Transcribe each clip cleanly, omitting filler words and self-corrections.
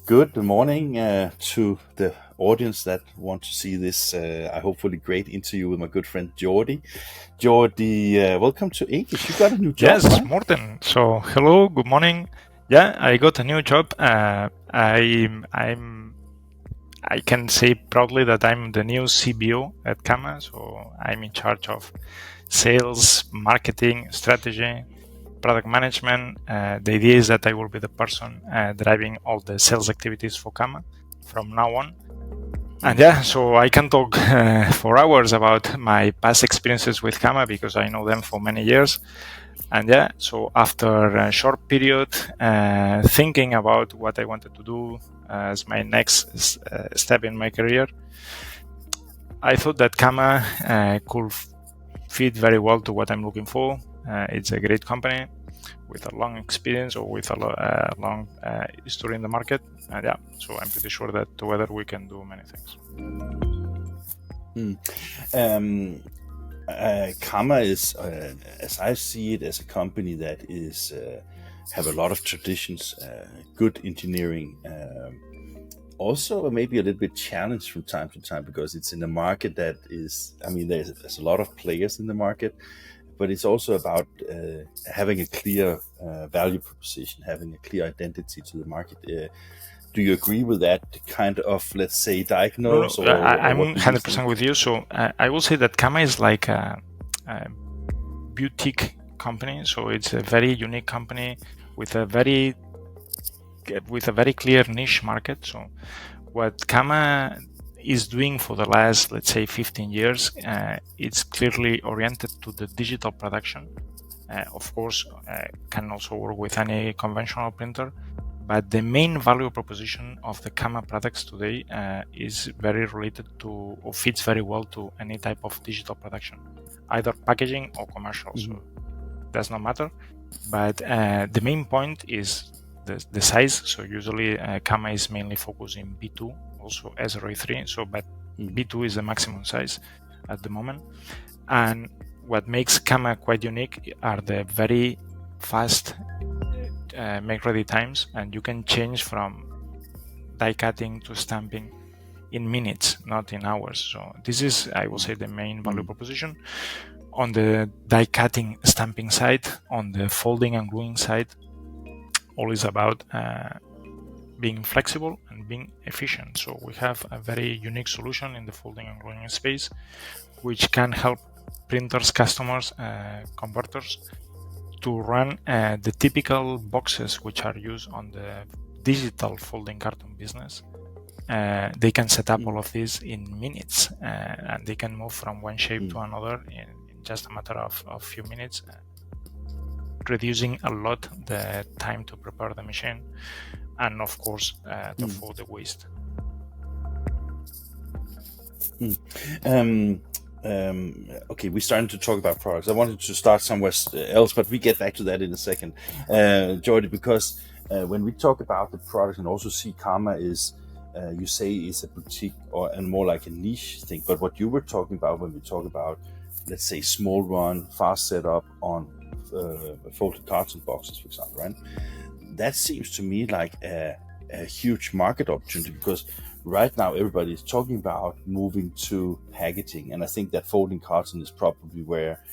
Good morning to the audience that want to see this hopefully great interview with my good friend Jordi. Jordi, welcome to INKISH. You got a new job, Yes, right? Morten. So hello, good morning. Yeah, I got a new job. I can say proudly that I'm the new CBO at Kama. So I'm in charge of sales, marketing, strategy, product management. The idea is that I will be the person driving all the sales activities for Kama from now on. And yeah, so I can talk for hours about my past experiences with Kama because I know them for many years. And yeah, so after a short period thinking about what I wanted to do as my next step in my career, I thought that Kama could fit very well to what I'm looking for. It's a great company with a long experience or with a long history in the market. And yeah, so I'm pretty sure that together we can do many things. Kama is, as I see it, as a company that is have a lot of traditions, good engineering, also maybe a little bit challenged from time to time because it's in a market that is, there's a lot of players in the market, but it's also about having a clear value proposition, having a clear identity to the market. Do you agree with that kind of, let's say, diagnose? No, I'm 100% with you. So I will say that Kama is like a boutique company. So it's a very unique company with a very clear niche market. So what Kama is doing for the last, let's say, 15 years, it's clearly oriented to the digital production. Of course, can also work with any conventional printer. But the main value proposition of the Kama products today is very related to, or fits very well to any type of digital production, either packaging or commercial. Mm-hmm. So does not matter. But the main point is the size. So usually Kama is mainly focused in B2, also S03. So, but B2 is the maximum size at the moment. And what makes Kama quite unique are the very fast make ready times, and you can change from die cutting to stamping in minutes, not in hours. So this is, I will say, the main value proposition. On the die cutting stamping side, on the folding and gluing side, all is about being flexible and being efficient. So we have a very unique solution in the folding and gluing space, which can help printers, customers, converters to run the typical boxes which are used on the digital folding carton business. They can set up all of this in minutes, and they can move from one shape to another in just a matter of a few minutes, reducing a lot the time to prepare the machine, and of course to avoid the waste. Okay, we're starting to talk about products. I wanted to start somewhere else, but we get back to that in a second, Jordi, because when we talk about the products and also see Kama is, you say is a boutique and more like a niche thing, but what you were talking about when we talk about, let's say, small run, fast setup on folded carton boxes, for example, right? That seems to me like a huge market opportunity because right now everybody is talking about moving to packaging, and I think that folding carton is probably where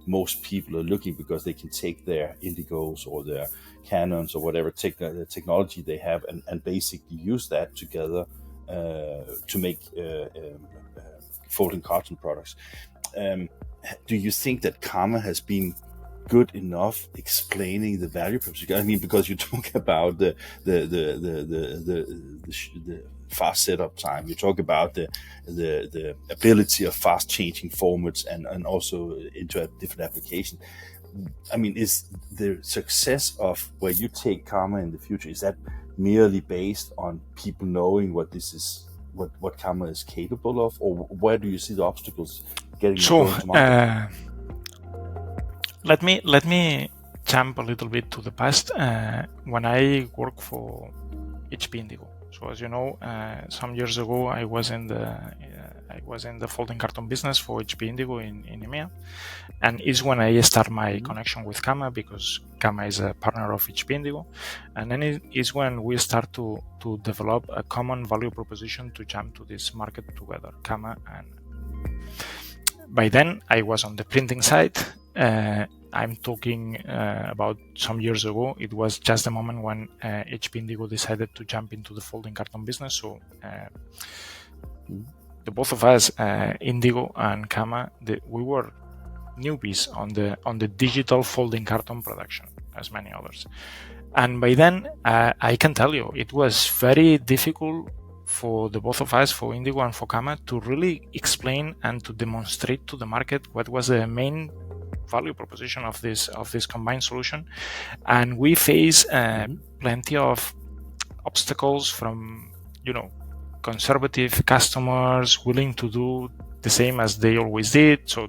most people are looking because they can take their Indigos or their Canons or whatever technology they have and basically use that together to make folding carton products. Do you think that Kama has been good enough explaining the value proposition? I mean, because you talk about the fast setup time, you talk about the ability of fast changing formats and also into a different application. I mean, is the success of where you take Kama in the future, is that merely based on people knowing what this is, what Kama is capable of, or where do you see the obstacles getting to market? Let me jump a little bit to the past. When I worked for HP Indigo, so as you know, some years ago I was in the I was in the folding carton business for HP Indigo in EMEA, and it's when I start my connection with Kama, because Kama is a partner of HP Indigo, and then it is when we start to develop a common value proposition to jump to this market together, Kama. And by then I was on the printing side. I'm talking about some years ago. It was just the moment when HP Indigo decided to jump into the folding carton business. So the both of us, Indigo and Kama, we were newbies on the digital folding carton production, as many others. And by then, I can tell you, it was very difficult for the both of us, for Indigo and for Kama, to really explain and to demonstrate to the market what was the main value proposition of this combined solution. And we face plenty of obstacles from, conservative customers willing to do the same as they always did, so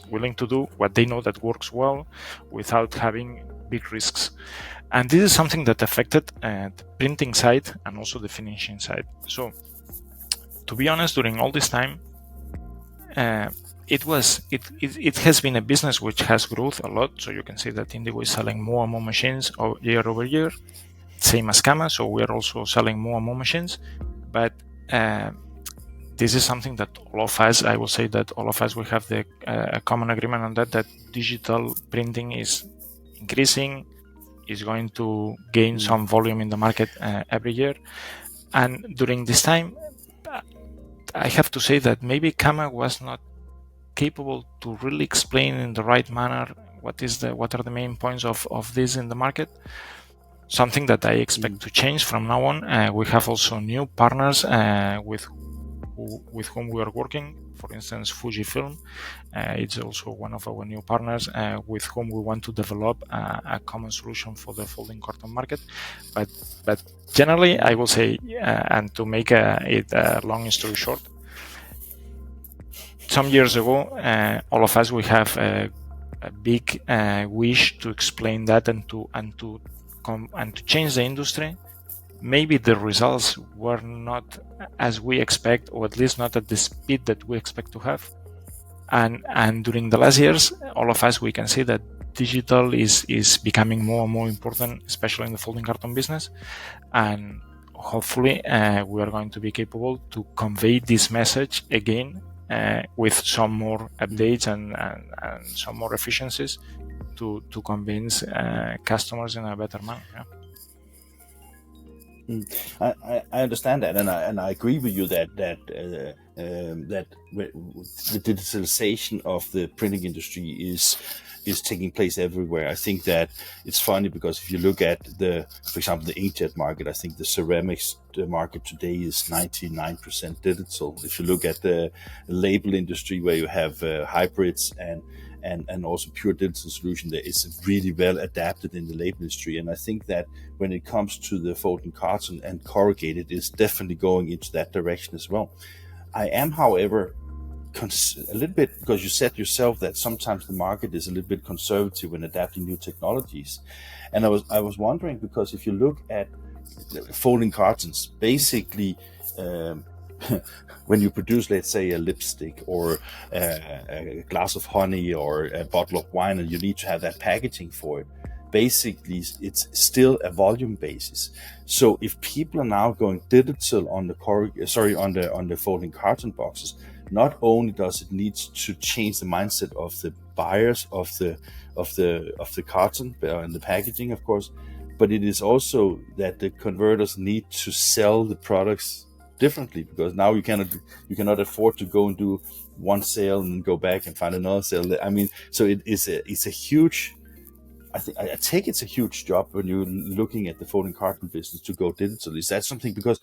willing to do what they know that works well without having big risks. And this is something that affected the printing side and also the finishing side. So to be honest, during all this time, it has been a business which has growth a lot. So you can see that Indigo is selling more and more machines year over year, same as Kama. So we are also selling more and more machines. But this is something that all of us, I will say that all of us, we have a common agreement on that digital printing is increasing, is going to gain some volume in the market every year. And during this time, I have to say that maybe Kama was not capable to really explain in the right manner what are the main points of this in the market. Something that I expect to change from now on. We have also new partners with whom we are working. For instance, Fujifilm, it's also one of our new partners with whom we want to develop a common solution for the folding carton market. But generally, I will say, and to make it a long story short, some years ago, all of us, we have a big wish to explain that and to change the industry. Maybe the results were not as we expect, or at least not at the speed that we expect to have. And during the last years, all of us, we can see that digital is becoming more and more important, especially in the folding carton business. And hopefully we are going to be capable to convey this message again with some more updates and some more efficiencies to convince customers in a better manner. I understand that, and I agree with you that the digitalization of the printing industry is taking place everywhere. I think that it's funny because if you look at for example, the inkjet market, I think the ceramics market today is 99% digital. If you look at the label industry, where you have hybrids and also pure digital solution, that is really well adapted in the label industry. And I think that when it comes to the folding carton and corrugated, it's definitely going into that direction as well. I am, however, a little bit, because you said yourself that sometimes the market is a little bit conservative when adapting new technologies. And I was wondering, because if you look at folding cartons, basically, when you produce, let's say, a lipstick or a glass of honey or a bottle of wine, and you need to have that packaging for it, basically it's still a volume basis. So if people are now going digital on the folding carton boxes, not only does it need to change the mindset of the buyers of the carton and the packaging, of course, but it is also that the converters need to sell the products differently, because now you cannot afford to go and do one sale and go back and find another sale. I mean, so it's a huge. I take it's a huge job when you're looking at the folding carton business to go digital. Is that something, because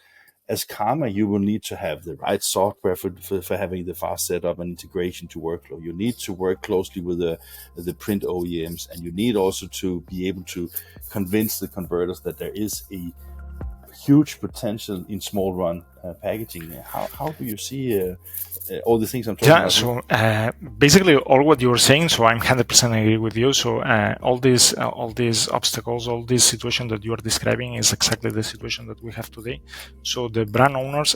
as Kama, you will need to have the right software for having the fast setup and integration to workflow. You need to work closely with the print OEMs, and you need also to be able to convince the converters that there is a huge potential in small run packaging. How do you see all the things I'm talking about? So basically all what you're saying, so I'm 100% agree with you. So all these obstacles, all this situation that you are describing is exactly the situation that we have today. So the brand owners,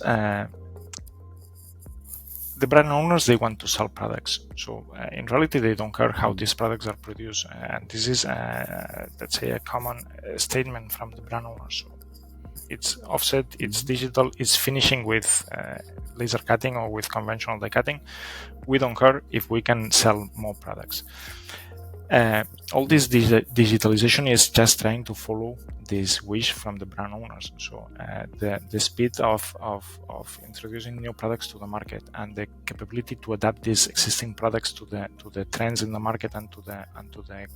the brand owners, they want to sell products. So in reality, they don't care how these products are produced. And this is, let's say, a common statement from the brand owners. So it's offset, it's digital, it's finishing with laser cutting or with conventional die cutting. We don't care if we can sell more products. All this digitalization is just trying to follow this wish from the brand owners. So the speed of introducing new products to the market and the capability to adapt these existing products to the trends in the market and to the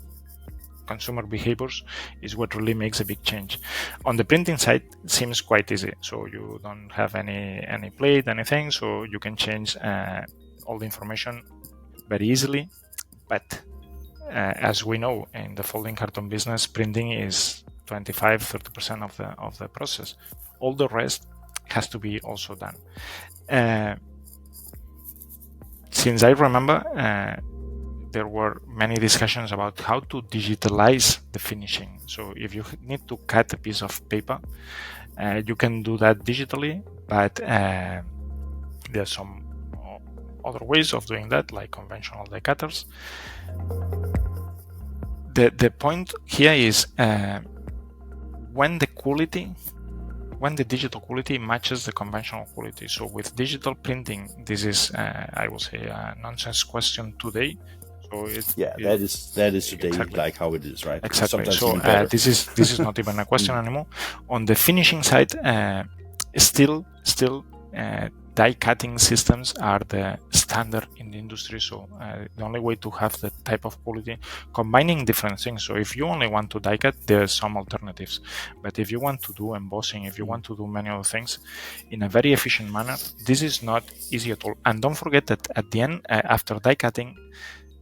consumer behaviors is what really makes a big change. On the printing side, it seems quite easy. So you don't have any plate, anything, so you can change all the information very easily. But as we know, in the folding carton business, printing is 25-30% of the process. All the rest has to be also done. Since I remember, there were many discussions about how to digitalize the finishing. So if you need to cut a piece of paper, you can do that digitally, but there's some other ways of doing that, like conventional die cutters. The point here is when the digital quality matches the conventional quality. So with digital printing, this is, I will say, a nonsense question today. So that is today exactly. like how it is, right? Exactly. So this is not even a question anymore. On the finishing side, still die cutting systems are the standard in the industry. So the only way to have the type of quality, combining different things. So if you only want to die cut, there are some alternatives. But if you want to do embossing, if you want to do many other things in a very efficient manner, this is not easy at all. And don't forget that at the end, after die cutting,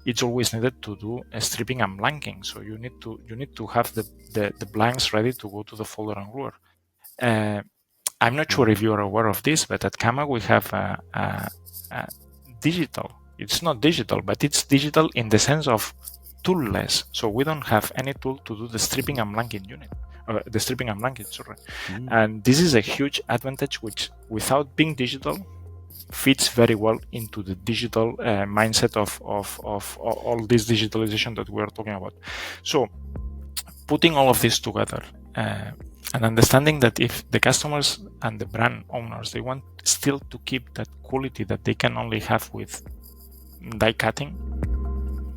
it's always needed to do a stripping and blanking. So you need to have the blanks ready to go to the folder and gluer. I'm not sure if you are aware of this, but at Kama we have a digital. It's not digital, but it's digital in the sense of toolless. So we don't have any tool to do the stripping and blanking unit, the stripping and blanking. Sorry, and this is a huge advantage, which without being digital fits very well into the digital mindset of all this digitalization that we're talking about. So putting all of this together and understanding that if the customers and the brand owners, they want still to keep that quality that they can only have with die cutting,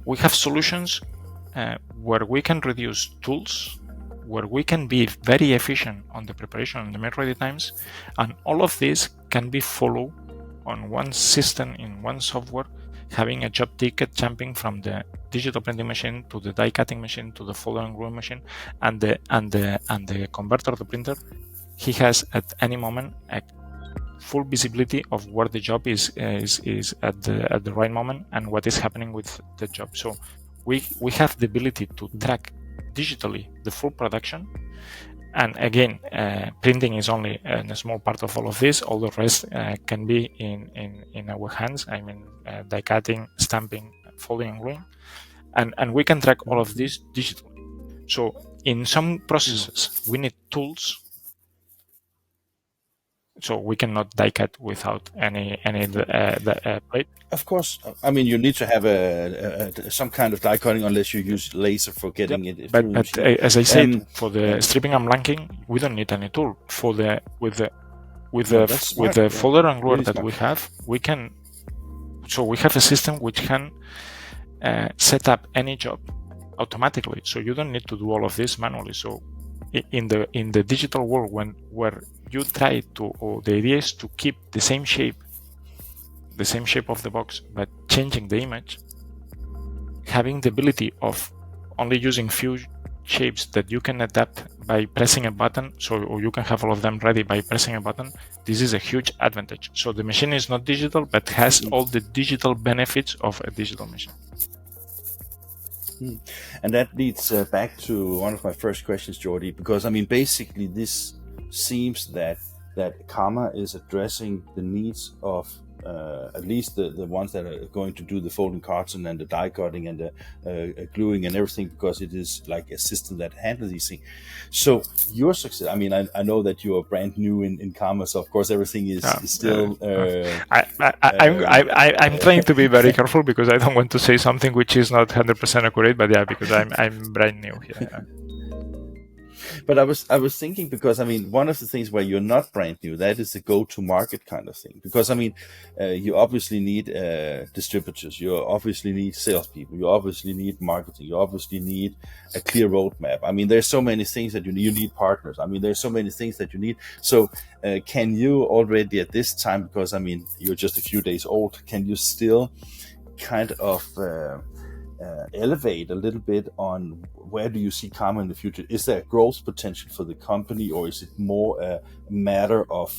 we have solutions where we can reduce tools, where we can be very efficient on the preparation and the make ready times, and all of this can be followed on one system in one software, having a job ticket jumping from the digital printing machine to the die cutting machine to the folder and gluing machine, and the converter, the printer, he has at any moment a full visibility of where the job is at the right moment and what is happening with the job. So we have the ability to track digitally the full production. And again, printing is only a small part of all of this. All the rest can be in our hands. I mean, die cutting, stamping, folding and gluing. And we can track all of this digitally. So in some processes, we need tools. So we cannot die cut without any plate. Of course, I mean you need to have some kind of die cutting unless you use laser for getting it. But as I said, for the stripping and blanking, we don't need any tool. For with the folder and gluer that we have, we can. So we have a system which can set up any job automatically. So you don't need to do all of this manually. So in the digital world, where you try to, or the idea is to keep the same shape of the box, but changing the image, having the ability of only using few shapes that you can adapt by pressing a button, or you can have all of them ready by pressing a button, this is a huge advantage. So the machine is not digital, but has all the digital benefits of a digital machine. And that leads back to one of my first questions, Jordi, because I mean, basically this seems that Kama is addressing the needs of at least the ones that are going to do the folding carton and the die cutting and the gluing and everything, because it is like a system that handles these things. So your success, I mean, I know that you are brand new in Karma, so of course everything is still... I'm trying to be very careful because I don't want to say something which is not 100% accurate, but yeah, because I'm brand new here. Yeah. But I was thinking, because I mean, one of the things where you're not brand new, that is the go-to-market kind of thing. Because I mean, you obviously need distributors, you obviously need salespeople, you obviously need marketing, you obviously need a clear roadmap. I mean, there's so many things that you need. You need partners. I mean, there's so many things that you need. So can you already at this time, because I mean, you're just a few days old, can you still kind of elevate a little bit on where do you see Karma in the future? Is there a growth potential for the company, or is it more a matter of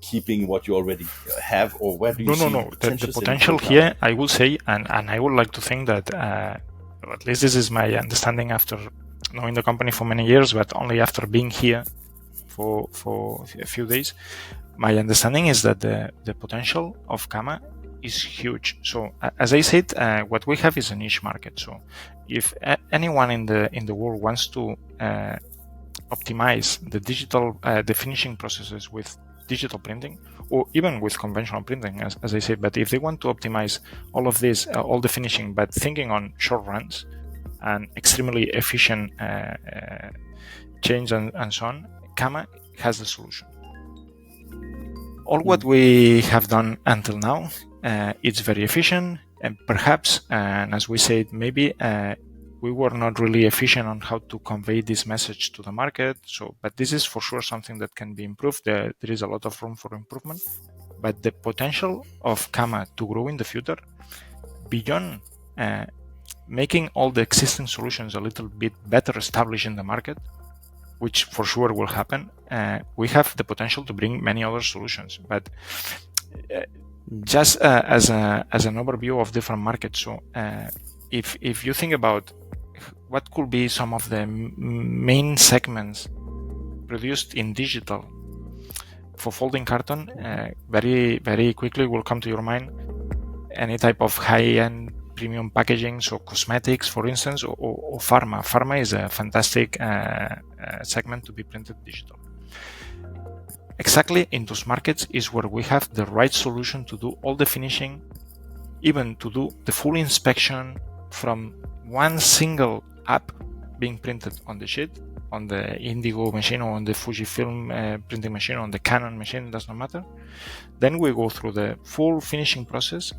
keeping what you already have, or where do you see the potential here? I will say, and I would like to think that at least this is my understanding after knowing the company for many years, but only after being here for a few days. My understanding is that the potential of Karma is huge. So as I said, what we have is a niche market. So if anyone in the world wants to optimize the finishing processes with digital printing, or even with conventional printing, as I said, but if they want to optimize all of this, all the finishing, but thinking on short runs and extremely efficient change and so on, Karma has the solution. All what we have done until now, it's very efficient, and perhaps, and as we said, maybe we were not really efficient on how to convey this message to the market. So, but this is for sure something that can be improved. There is a lot of room for improvement. But the potential of Karma to grow in the future, beyond making all the existing solutions a little bit better established in the market, which for sure will happen, we have the potential to bring many other solutions. But just as an overview of different markets, so if you think about what could be some of the main segments produced in digital for folding carton, very, very quickly will come to your mind any type of high-end premium packaging, so cosmetics, for instance, or pharma. Pharma is a fantastic segment to be printed digital. Exactly in those markets is where we have the right solution to do all the finishing, even to do the full inspection from one single app being printed on the sheet, on the Indigo machine or on the Fujifilm printing machine, on the Canon machine, does not matter. Then we go through the full finishing process,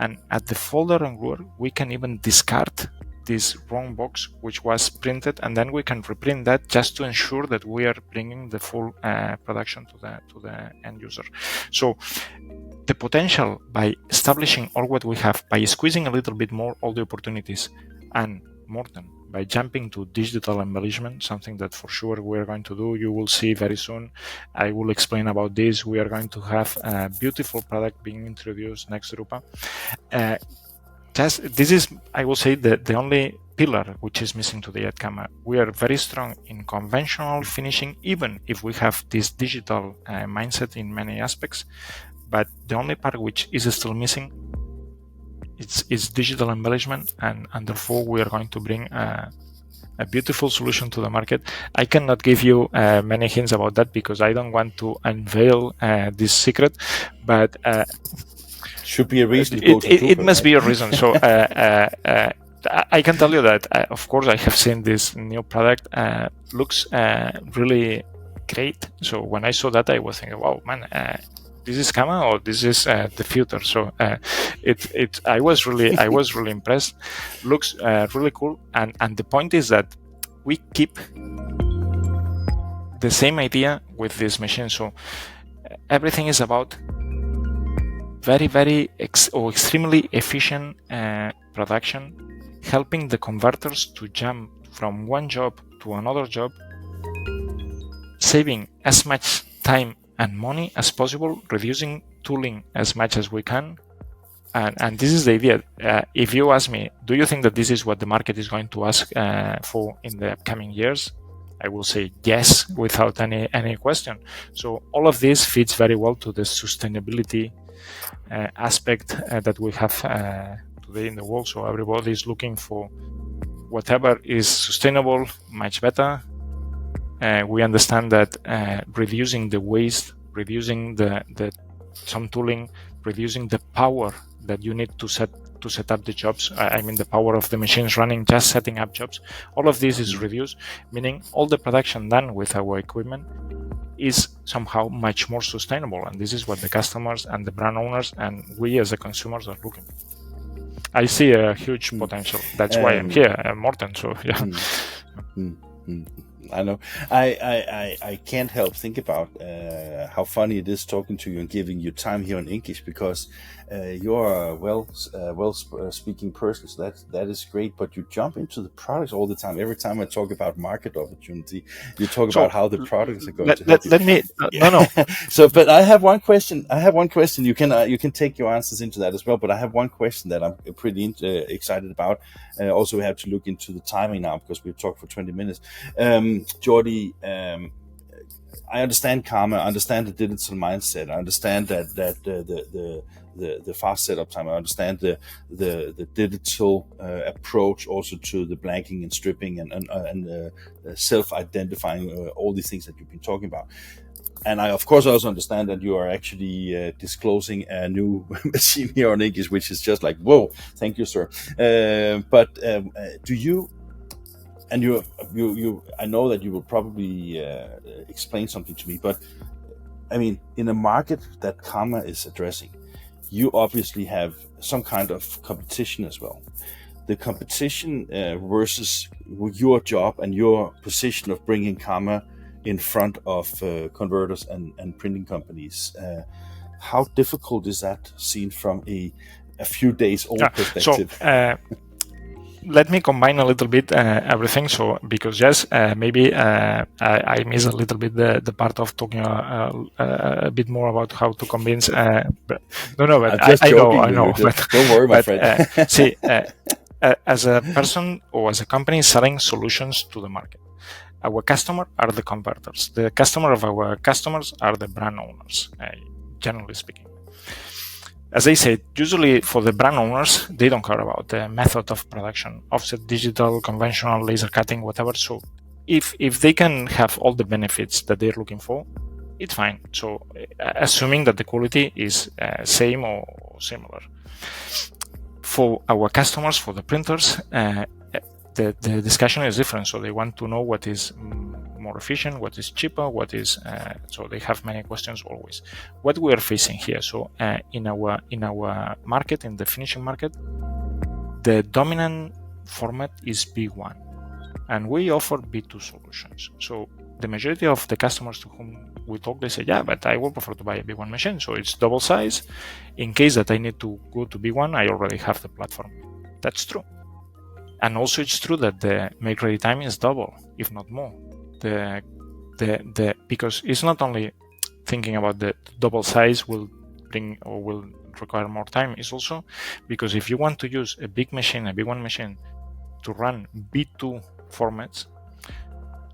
and at the folder and gluer, we can even discard this wrong box which was printed, and then we can reprint that just to ensure that we are bringing the full production to the end user. So the potential by establishing all what we have, by squeezing a little bit more all the opportunities, and more than by jumping to digital embellishment, something that for sure we are going to do. You will see very soon. I will explain about this. We are going to have a beautiful product being introduced next Drupa. This is, I will say, the only pillar which is missing today at Karma. We are very strong in conventional finishing, even if we have this digital mindset in many aspects. But the only part which is still missing is digital embellishment, and therefore we are going to bring a beautiful solution to the market. I cannot give you many hints about that because I don't want to unveil this secret, but should be a reason. It must be a reason. So I can tell you that, of course, I have seen this new product. Looks really great. So when I saw that, I was thinking, wow, man, this is Karma or this is the future. So I was really impressed. Looks really cool. And the point is that we keep the same idea with this machine. So everything is about very, very extremely efficient production, helping the converters to jump from one job to another job, saving as much time and money as possible, reducing tooling as much as we can. And this is the idea. If you ask me, do you think that this is what the market is going to ask for in the coming years? I will say yes without any question. So all of this fits very well to the sustainability aspect that we have today in the world. So everybody is looking for whatever is sustainable, much better. We understand that reducing the waste, reducing some tooling, reducing the power that you need to set up the jobs. I mean the power of the machines running, just setting up jobs. All of this is reduced, meaning all the production done with our equipment is somehow much more sustainable. And this is what the customers and the brand owners and we as the consumers are looking for. I see a huge potential. That's why I'm here, Morten. So yeah. I know. I can't help think about how funny it is talking to you and giving you time here on INKISH, because you're a well speaking person. So that is great. But you jump into the products all the time. Every time I talk about market opportunity, you talk about how the products are going to help you. No. So, but I have one question. You can take your answers into that as well. But I have one question that I'm pretty excited about. Also, we have to look into the timing now because we've talked for 20 minutes. Jordi, I understand karma. I understand the digital mindset. I understand that the fast setup time. I understand the digital approach also to the blanking and stripping and self-identifying, all these things that you've been talking about. And I, of course, also understand that you are actually disclosing a new machine here on INKISH, which is just like, whoa, thank you, sir. But do you? And you, I know that you will probably explain something to me, but I mean, in a market that karma is addressing, you obviously have some kind of competition as well. The competition versus your job and your position of bringing karma in front of converters and printing companies. How difficult is that seen from a few days old perspective? So, let me combine a little bit everything. So, because yes, maybe I miss a little bit the part of talking a bit more about how to convince. But I know. But, don't worry, my friend. See, as a person or as a company selling solutions to the market, our customer are the converters. The customer of our customers are the brand owners, generally speaking. As I said, usually for the brand owners, they don't care about the method of production, offset, digital, conventional, laser cutting, whatever. So if they can have all the benefits that they're looking for, it's fine. So assuming that the quality is same or similar. For our customers, for the printers, the discussion is different. So they want to know what is more efficient, what is cheaper, what is so they have many questions always. What we are facing here, so in our market, in the finishing market, the dominant format is B1, and we offer B2 solutions. So the majority of the customers to whom we talk, they say, yeah, but I would prefer to buy a B1 machine, so it's double size. In case that I need to go to B1, I already have the platform. That's true. And also it's true that the make ready time is double, if not more. Because it's not only thinking about the double size will bring or will require more time, it's also because if you want to use a big machine, a B1 machine, to run B2 formats,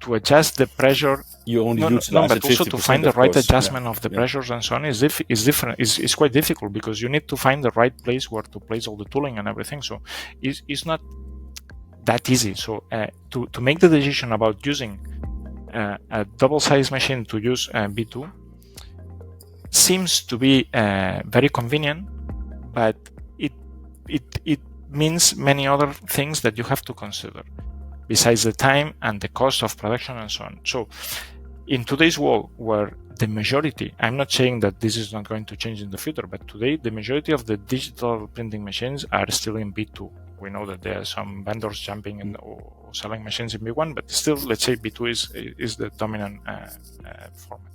to adjust the pressure, you only but also to find the right adjustment of the pressures and so on is different. It's quite difficult because you need to find the right place where to place all the tooling and everything. So it's not that easy. So to make the decision about using a double size machine to use B2 seems to be very convenient, but it means many other things that you have to consider besides the time and the cost of production and so on. So in today's world where the majority, I'm not saying that this is not going to change in the future, but today the majority of the digital printing machines are still in B2. We know that there are some vendors jumping in or selling machines in B1, but still, let's say B2 is the dominant format.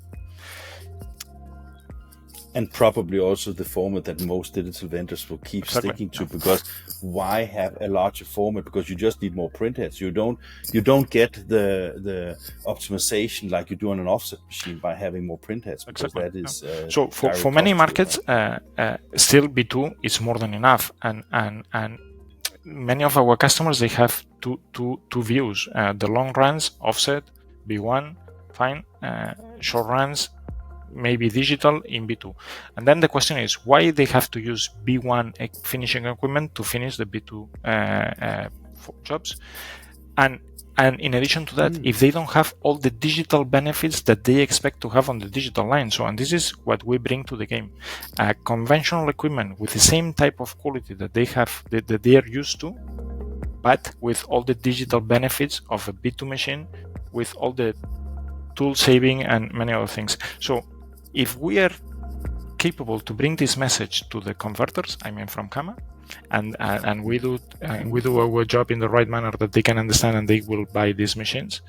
And probably also the format that most digital vendors will keep sticking to, because why have a larger format? Because you just need more printheads. You don't get the optimization like you do on an offset machine by having more printheads, because that is so for many markets still B2 is more than enough, and many of our customers, they have two views: the long runs offset, B1, fine. Short runs, maybe digital in B2. And then the question is why they have to use B1 finishing equipment to finish the B2 jobs. And in addition to that, if they don't have all the digital benefits that they expect to have on the digital line. So, and this is what we bring to the game. Conventional equipment with the same type of quality that they have, that they are used to, but with all the digital benefits of a B2 machine, with all the tool saving and many other things. So if we are capable to bring this message to the converters, I mean from Kama, and we do our job in the right manner that they can understand and they will buy these machines,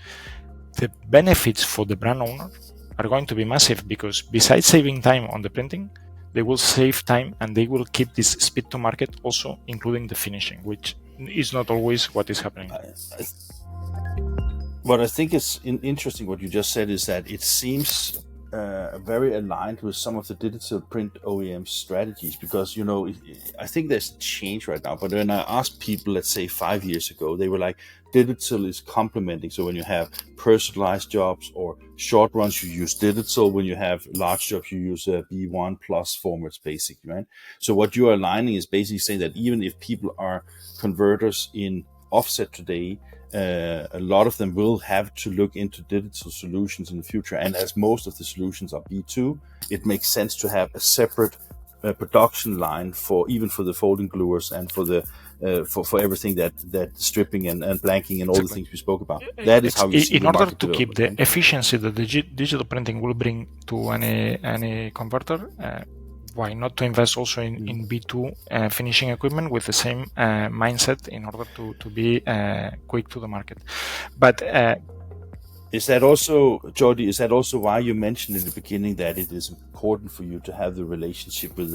the benefits for the brand owner are going to be massive, because besides saving time on the printing, they will save time and they will keep this speed to market also, including the finishing, which is not always what is happening. What I think is interesting what you just said is that it seems very aligned with some of the digital print OEM strategies, because I think there's a change right now. But when I asked people, let's say 5 years ago, they were like, digital is complementing. So when you have personalized jobs or short runs, you use digital. When you have large jobs, you use B1 plus formats, basically, right? So what you are aligning is basically saying that even if people are converters in offset today, a lot of them will have to look into digital solutions in the future. And as most of the solutions are B2, it makes sense to have a separate production line for the folding gluers and for the for everything that stripping and blanking and all the things we spoke about. That is how we see in order to keep the efficiency that the digital printing will bring to any converter. Why not to invest also in B2 finishing equipment with the same mindset in order to be quick to the market? But is that also, Jordi, is that also why you mentioned in the beginning that it is important for you to have the relationship with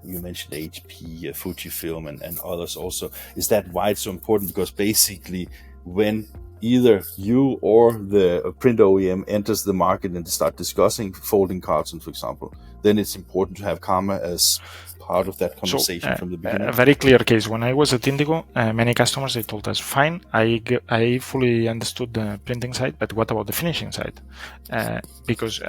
you mentioned HP, Fujifilm and others also? Is that why it's so important? Because basically when either you or the print OEM enters the market and start discussing folding cartons, for example, then it's important to have Kama as part of that conversation from the beginning. A very clear case. When I was at Indigo, many customers, they told us, fine, I fully understood the printing side, but what about the finishing side? Because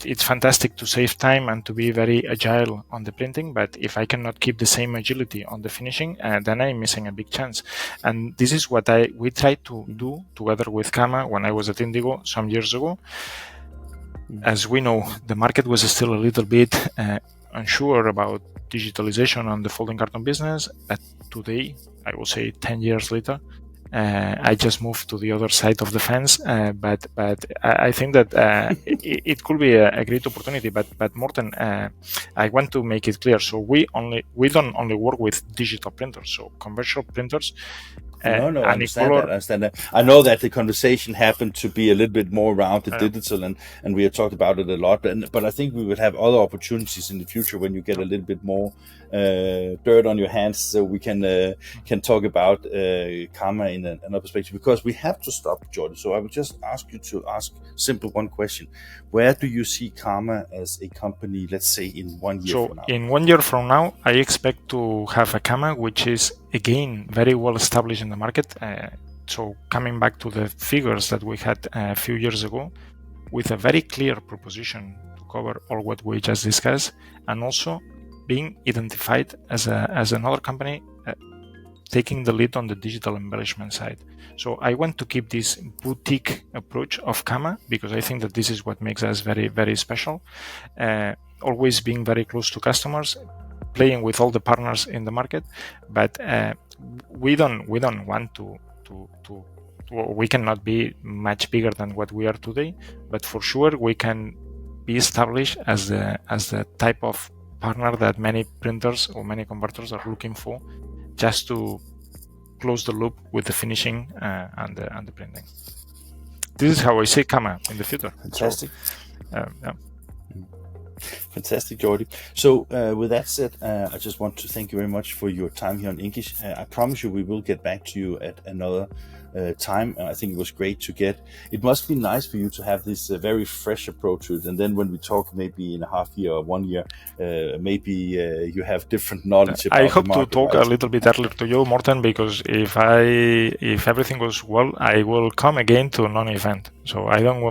it's fantastic to save time and to be very agile on the printing, but if I cannot keep the same agility on the finishing, then I'm missing a big chance. And this is what we tried to do together with Kama when I was at Indigo some years ago. As we know, the market was still a little bit unsure about digitalization on the folding carton business. But today, I will say 10 years later, I just moved to the other side of the fence, but I think that it could be a great opportunity. But Morten, I want to make it clear. So we don't only work with digital printers, so conventional printers. No, I understand that. I know that the conversation happened to be a little bit more around the digital, and we have talked about it a lot. But I think we would have other opportunities in the future when you get a little bit more dirt on your hands, so we can talk about Kama in another perspective. Because we have to stop, Jordi. So I would just ask you to ask simple one question: where do you see Kama as a company? Let's say in 1 year from now. In 1 year from now, I expect to have a Kama which is again very well established in the market. So coming back to the figures that we had a few years ago, with a very clear proposition to cover all what we just discussed, and also being identified as another company taking the lead on the digital embellishment side. So I want to keep this boutique approach of Kama, because I think that this is what makes us very, very special. Always being very close to customers, playing with all the partners in the market, but we don't want to we cannot be much bigger than what we are today, but for sure we can be established as the type of partner that many printers or many converters are looking for, just to close the loop with the finishing and the printing. This is how I see Kama in the future. Fantastic. So, Fantastic, Jordi. So with that said, I just want to thank you very much for your time here on INKISH. I promise you we will get back to you at another time. I think it was great to get. It must be nice for you to have this very fresh approach to it. And then when we talk maybe in a half year or 1 year, maybe you have different knowledge about I hope the market, to talk right? a little bit earlier to you, Morten, because if everything goes well, I will come again to non-event. So I don't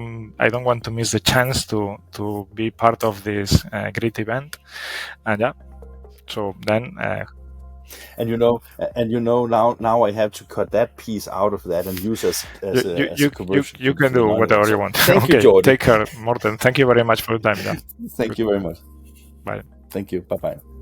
want to miss the chance to be part of this great event. And yeah, so then. And now I have to cut that piece out of that and use as a conversion. You can do whatever you want. Thank okay, you, Jordi. Take care, Morten. Thank you very much for the time. Yeah. Thank you very much. Bye. Thank you. Bye-bye.